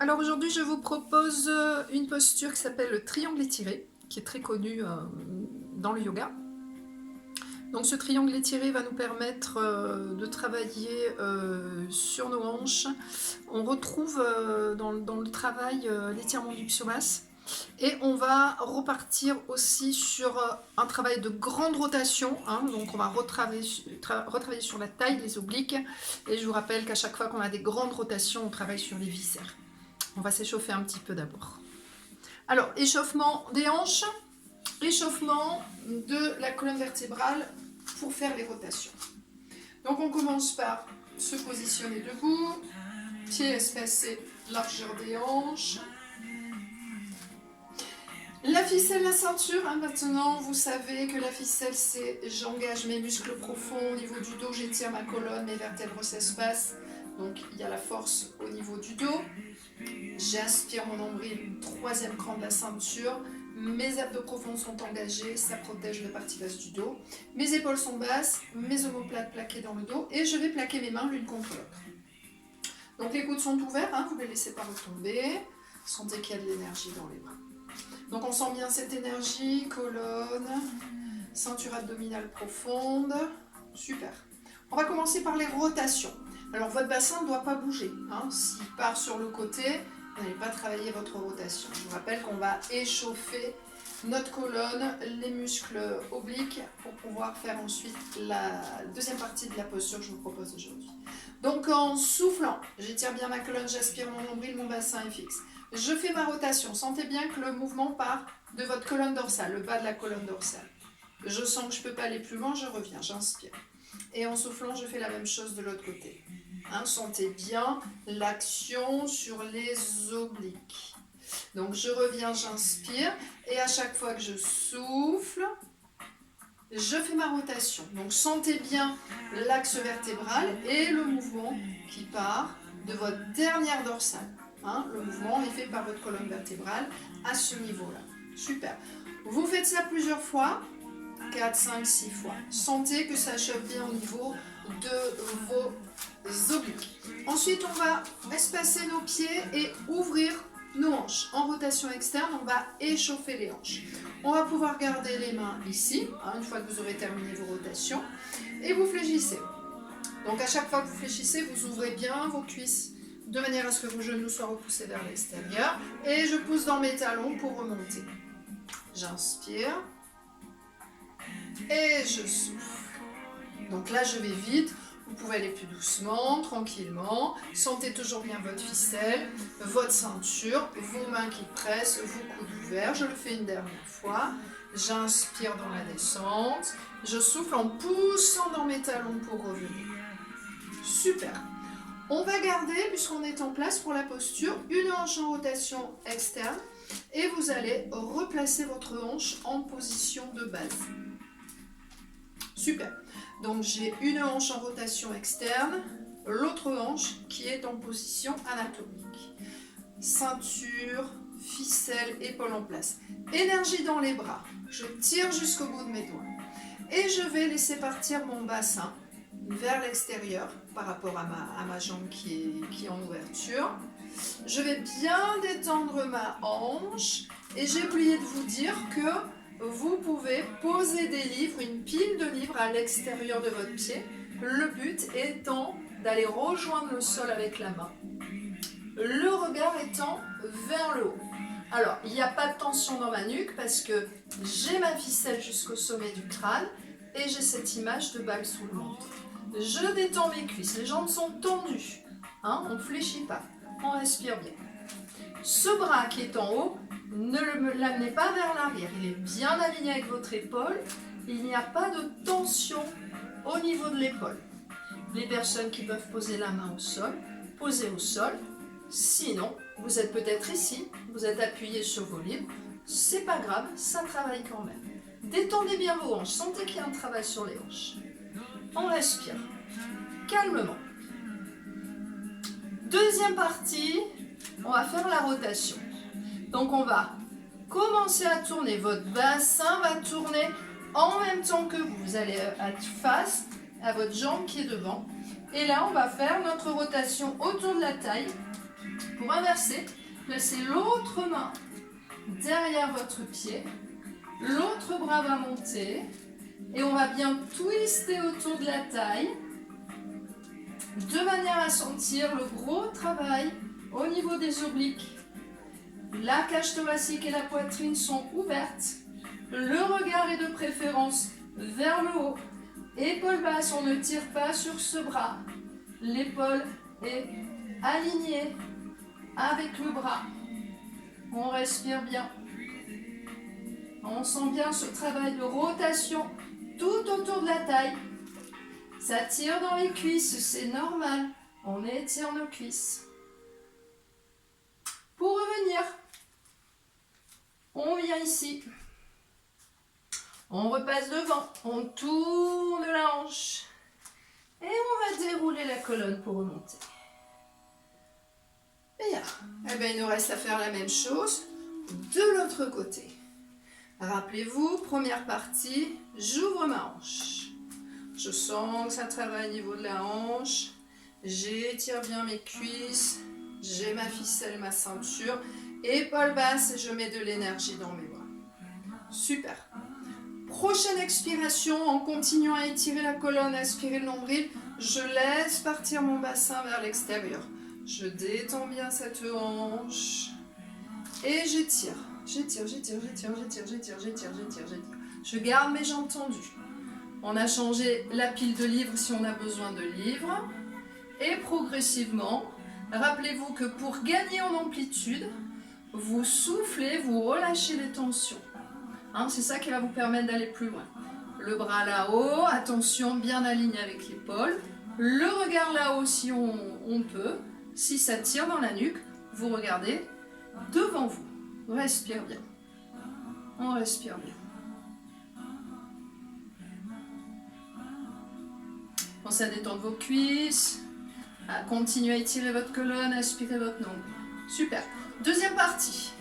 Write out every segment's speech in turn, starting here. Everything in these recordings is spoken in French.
Alors aujourd'hui, je vous propose une posture qui s'appelle le triangle étiré, qui est très connue dans le yoga. Donc ce triangle étiré va nous permettre de travailler sur nos hanches. On retrouve dans le travail l'étirement du psoas. Et on va repartir aussi sur un travail de grande rotation. Donc on va retravailler sur la taille, les obliques. Et je vous rappelle qu'à chaque fois qu'on a des grandes rotations, on travaille sur les viscères. On va s'échauffer un petit peu d'abord. Alors, échauffement des hanches, échauffement de la colonne vertébrale pour faire les rotations. Donc on commence par se positionner debout, pieds espacés, largeur des hanches. La ficelle, la ceinture, maintenant vous savez que la ficelle c'est j'engage mes muscles profonds au niveau du dos, j'étire ma colonne, mes vertèbres s'espacent, donc il y a la force au niveau du dos. J'inspire mon nombril, troisième cran de la ceinture, mes abdos profonds sont engagés, ça protège la partie basse du dos. Mes épaules sont basses, mes omoplates plaquées dans le dos et je vais plaquer mes mains l'une contre l'autre. Donc les coudes sont ouverts, vous ne les laissez pas retomber, sentez qu'il y a de l'énergie dans les bras. Donc on sent bien cette énergie, colonne, ceinture abdominale profonde, super. On va commencer par les rotations. Alors votre bassin ne doit pas bouger, s'il part sur le côté, vous n'allez pas travailler votre rotation. Je vous rappelle qu'on va échauffer notre colonne, les muscles obliques pour pouvoir faire ensuite la deuxième partie de la posture que je vous propose aujourd'hui. Donc en soufflant, j'étire bien ma colonne, j'aspire mon nombril, mon bassin est fixe. Je fais ma rotation, sentez bien que le mouvement part de votre colonne dorsale, le bas de la colonne dorsale. Je sens que je ne peux pas aller plus loin, je reviens, j'inspire. Et en soufflant, je fais la même chose de l'autre côté. Sentez bien l'action sur les obliques. Donc je reviens, j'inspire, et à chaque fois que je souffle, je fais ma rotation. Donc sentez bien l'axe vertébral et le mouvement qui part de votre dernière dorsale. Le mouvement est fait par votre colonne vertébrale à ce niveau-là. Super. Vous faites ça plusieurs fois, 4, 5, 6 fois. Sentez que ça chauffe bien au niveau de vos obliques. Ensuite, on va espacer nos pieds et ouvrir nos hanches. En rotation externe, on va échauffer les hanches. On va pouvoir garder les mains ici, une fois que vous aurez terminé vos rotations, et vous fléchissez. Donc à chaque fois que vous fléchissez, vous ouvrez bien vos cuisses de manière à ce que vos genoux soient repoussés vers l'extérieur. Et je pousse dans mes talons pour remonter. J'inspire. Et je souffle. Donc là, je vais vite. Vous pouvez aller plus doucement, tranquillement. Sentez toujours bien votre ficelle, votre ceinture, vos mains qui pressent, vos coudes ouverts. Je le fais une dernière fois. J'inspire dans la descente. Je souffle en poussant dans mes talons pour revenir. Super. On va garder, puisqu'on est en place pour la posture, une hanche en rotation externe. Et vous allez replacer votre hanche en position de base. Super. Donc j'ai une hanche en rotation externe, l'autre hanche qui est en position anatomique. Ceinture, ficelle, épaule en place. Énergie dans les bras. Je tire jusqu'au bout de mes doigts. Et je vais laisser partir mon bassin vers l'extérieur par rapport à ma jambe qui est en ouverture. Je vais bien détendre ma hanche. Et j'ai oublié de vous dire que vous pouvez poser des livres, une pile de livres à l'extérieur de votre pied. Le but étant d'aller rejoindre le sol avec la main. Le regard étant vers le haut. Alors, il n'y a pas de tension dans ma nuque parce que j'ai ma ficelle jusqu'au sommet du crâne et j'ai cette image de balle sous le ventre. Je détends mes cuisses, les jambes sont tendues. On ne fléchit pas, on respire bien. Ce bras qui est en haut, ne l'amenez pas vers l'arrière, il est bien aligné avec votre épaule, il n'y a pas de tension au niveau de l'épaule. Les personnes qui peuvent poser la main au sol, posez au sol, sinon vous êtes peut-être ici, vous êtes appuyé sur vos livres, c'est pas grave, ça travaille quand même. Détendez bien vos hanches, sentez qu'il y a un travail sur les hanches. On respire, calmement. Deuxième partie, on va faire la rotation. Donc on va commencer à tourner, votre bassin va tourner en même temps que vous. Vous allez être face à votre jambe qui est devant. Et là, on va faire notre rotation autour de la taille pour inverser Placez l'autre main derrière votre pied. L'autre bras va monter. Et on va bien twister autour de la taille. De manière à sentir le gros travail au niveau des obliques. La cage thoracique et la poitrine sont ouvertes. Le regard est de préférence vers le haut. Épaule basse, on ne tire pas sur ce bras. L'épaule est alignée avec le bras. On respire bien. On sent bien ce travail de rotation tout autour de la taille. Ça tire dans les cuisses, c'est normal. On étire nos cuisses. Pour revenir, on vient ici. On repasse devant, on tourne la hanche. Et on va dérouler la colonne pour remonter. Bien. Eh bien, il nous reste à faire la même chose de l'autre côté. Rappelez-vous, première partie, j'ouvre ma hanche. Je sens que ça travaille au niveau de la hanche. J'étire bien mes cuisses. J'ai ma ficelle, ma ceinture. Épaule basse et je mets de l'énergie dans mes bras. Super. Prochaine expiration, en continuant à étirer la colonne, aspirer le nombril, je laisse partir mon bassin vers l'extérieur. Je détends bien cette hanche. Et j'étire. J'étire. Je garde mes jambes tendues. On a changé la pile de livres si on a besoin de livres. Et progressivement, rappelez-vous que pour gagner en amplitude, vous soufflez, vous relâchez les tensions. Hein, c'est ça qui va vous permettre d'aller plus loin. Le bras là-haut, attention, bien aligné avec l'épaule. Le regard là-haut si on peut. Si ça tire dans la nuque, vous regardez devant vous. Respire bien. On respire bien. Pensez à détendre vos cuisses, à continuer à étirer votre colonne, à aspirer votre nombre. Super. Deuxième partie.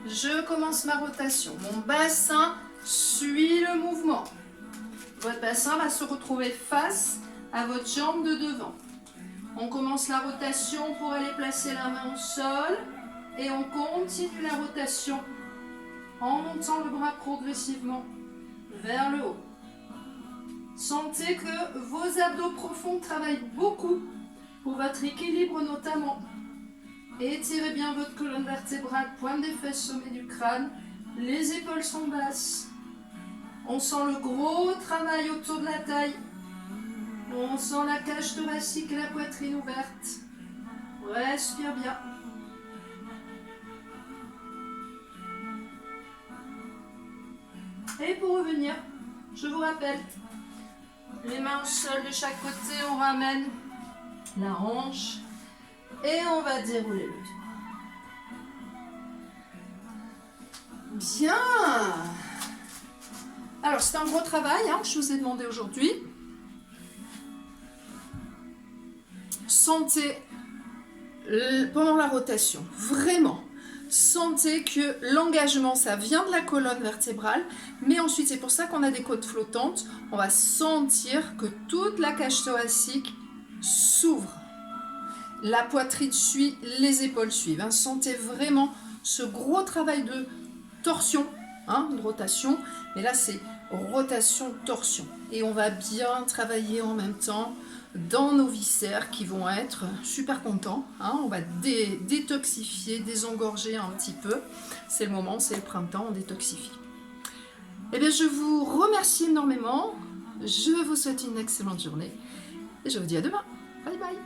Je commence ma rotation. Mon bassin suit le mouvement. Votre bassin va se retrouver face à votre jambe de devant. On commence la rotation pour aller placer la main au sol. Et on continue la rotation en montant le bras progressivement vers le haut. Sentez que vos abdos profonds travaillent beaucoup pour votre équilibre notamment. Étirez bien votre colonne vertébrale, pointe des fesses, sommet du crâne. Les épaules sont basses. On sent le gros travail autour de la taille. On sent la cage thoracique et la poitrine ouverte. Respire bien. Et pour revenir, je vous rappelle, les mains au sol de chaque côté, on ramène la hanche et on va dérouler le tout. Bien. Alors c'est un gros travail que je vous ai demandé aujourd'hui. Sentez pendant la rotation, vraiment. Sentez que l'engagement, ça vient de la colonne vertébrale, mais ensuite, c'est pour ça qu'on a des côtes flottantes. On va sentir que toute la cage thoracique s'ouvre. La poitrine suit, les épaules suivent. Sentez vraiment ce gros travail de torsion, de rotation. Mais là, c'est rotation-torsion. Et on va bien travailler en même temps dans nos viscères qui vont être super contents. On va détoxifier, désengorger un petit peu. C'est le moment, c'est le printemps, on détoxifie. Eh bien, je vous remercie énormément. Je vous souhaite une excellente journée. Et je vous dis à demain. Bye bye.